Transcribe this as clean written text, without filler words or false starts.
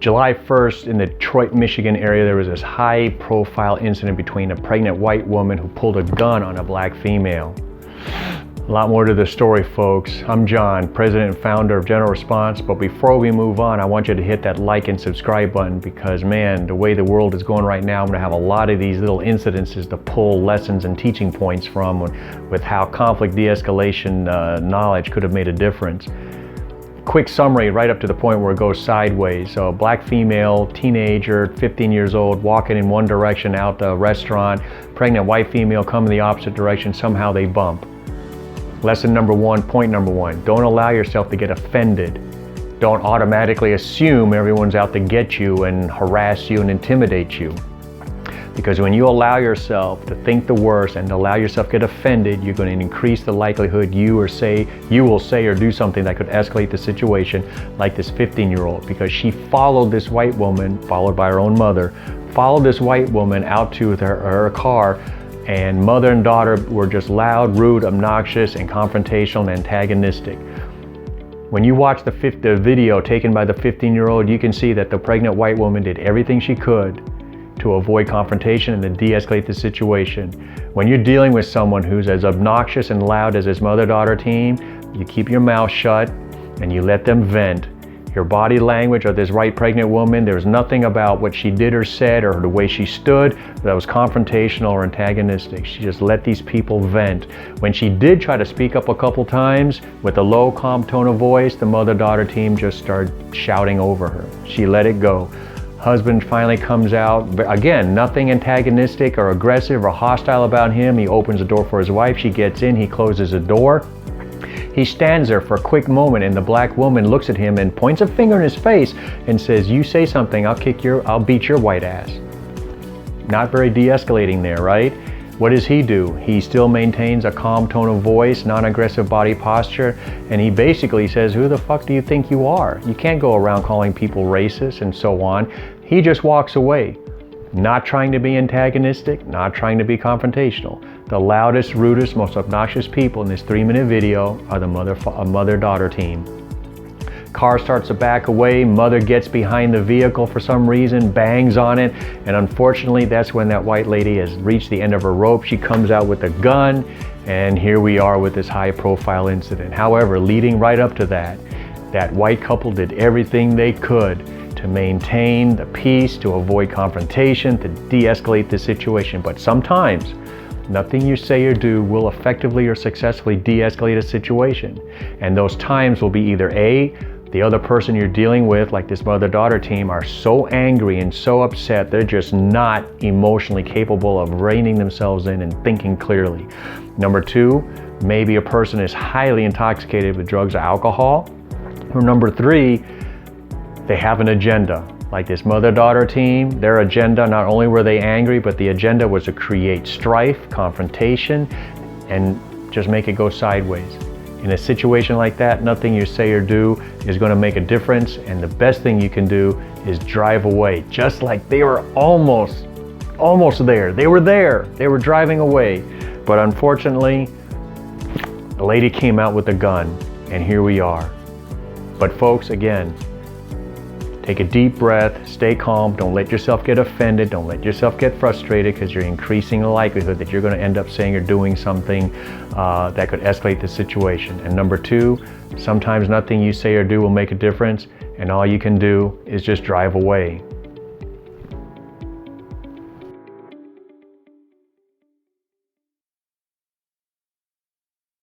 July 1st in the Detroit, Michigan area, there was this high profile incident between a pregnant white woman who pulled a gun on a black female. A lot more to the story, folks. I'm John, president and founder of General Response, but before we move on, I want you to hit that like and subscribe button because, man, the way the world is going right now, I'm gonna have a lot of these little incidences to pull lessons and teaching points from with how conflict de-escalation knowledge could have made a difference. Quick summary right up to the point where it goes sideways. So black female, teenager, 15 years old, walking in one direction out the restaurant, pregnant white female coming the opposite direction, somehow they bump. Lesson number one, point number one, don't allow yourself to get offended. Don't automatically assume everyone's out to get you and harass you and intimidate you. Because when you allow yourself to think the worst and allow yourself to get offended, you're going to increase the likelihood you will say or do something that could escalate the situation, like this 15-year-old, because she followed this white woman, followed by her own mother, followed this white woman out to her car, and mother and daughter were just loud, rude, obnoxious, and confrontational and antagonistic. When you watch the video taken by the 15-year-old, you can see that the pregnant white woman did everything she could to avoid confrontation and to de-escalate the situation. When you're dealing with someone who's as obnoxious and loud as this mother-daughter team, you keep your mouth shut and you let them vent. Your body language of this right pregnant woman, there's nothing about what she did or said or the way she stood that was confrontational or antagonistic. She just let these people vent. When she did try to speak up a couple times with a low, calm tone of voice, the mother-daughter team just started shouting over her. She let it go. Husband finally comes out. Again, nothing antagonistic or aggressive or hostile about him. He opens the door for his wife. She gets in. He closes the door. He stands there for a quick moment, and the black woman looks at him and points a finger in his face and says, "You say something, I'll beat your white ass." Not very de-escalating there, right? What does he do? He still maintains a calm tone of voice, non-aggressive body posture, and he basically says, "Who the fuck do you think you are? You can't go around calling people racist," and so on. He just walks away, not trying to be antagonistic, not trying to be confrontational. The loudest, rudest, most obnoxious people in this 3-minute video are the mother-daughter team. Car starts to back away, mother gets behind the vehicle for some reason, bangs on it, and unfortunately that's when that white lady has reached the end of her rope. She comes out with a gun, and here we are with this high-profile incident. However, leading right up to that white couple did everything they could to maintain the peace, to avoid confrontation, to de-escalate the situation. But sometimes, nothing you say or do will effectively or successfully de-escalate a situation. And those times will be either A, the other person you're dealing with, like this mother-daughter team, are so angry and so upset, they're just not emotionally capable of reining themselves in and thinking clearly. Number two, maybe a person is highly intoxicated with drugs or alcohol. Or number three, they have an agenda. Like this mother-daughter team, their agenda, not only were they angry, but the agenda was to create strife, confrontation, and just make it go sideways. In a situation like that, nothing you say or do is going to make a difference, and the best thing you can do is drive away. Just like they were almost there. They were there. They were driving away. But unfortunately, the lady came out with a gun, and here we are. But folks, again, take a deep breath, stay calm, don't let yourself get offended, don't let yourself get frustrated, because you're increasing the likelihood that you're going to end up saying or doing something that could escalate the situation. And number two, sometimes nothing you say or do will make a difference, and all you can do is just drive away.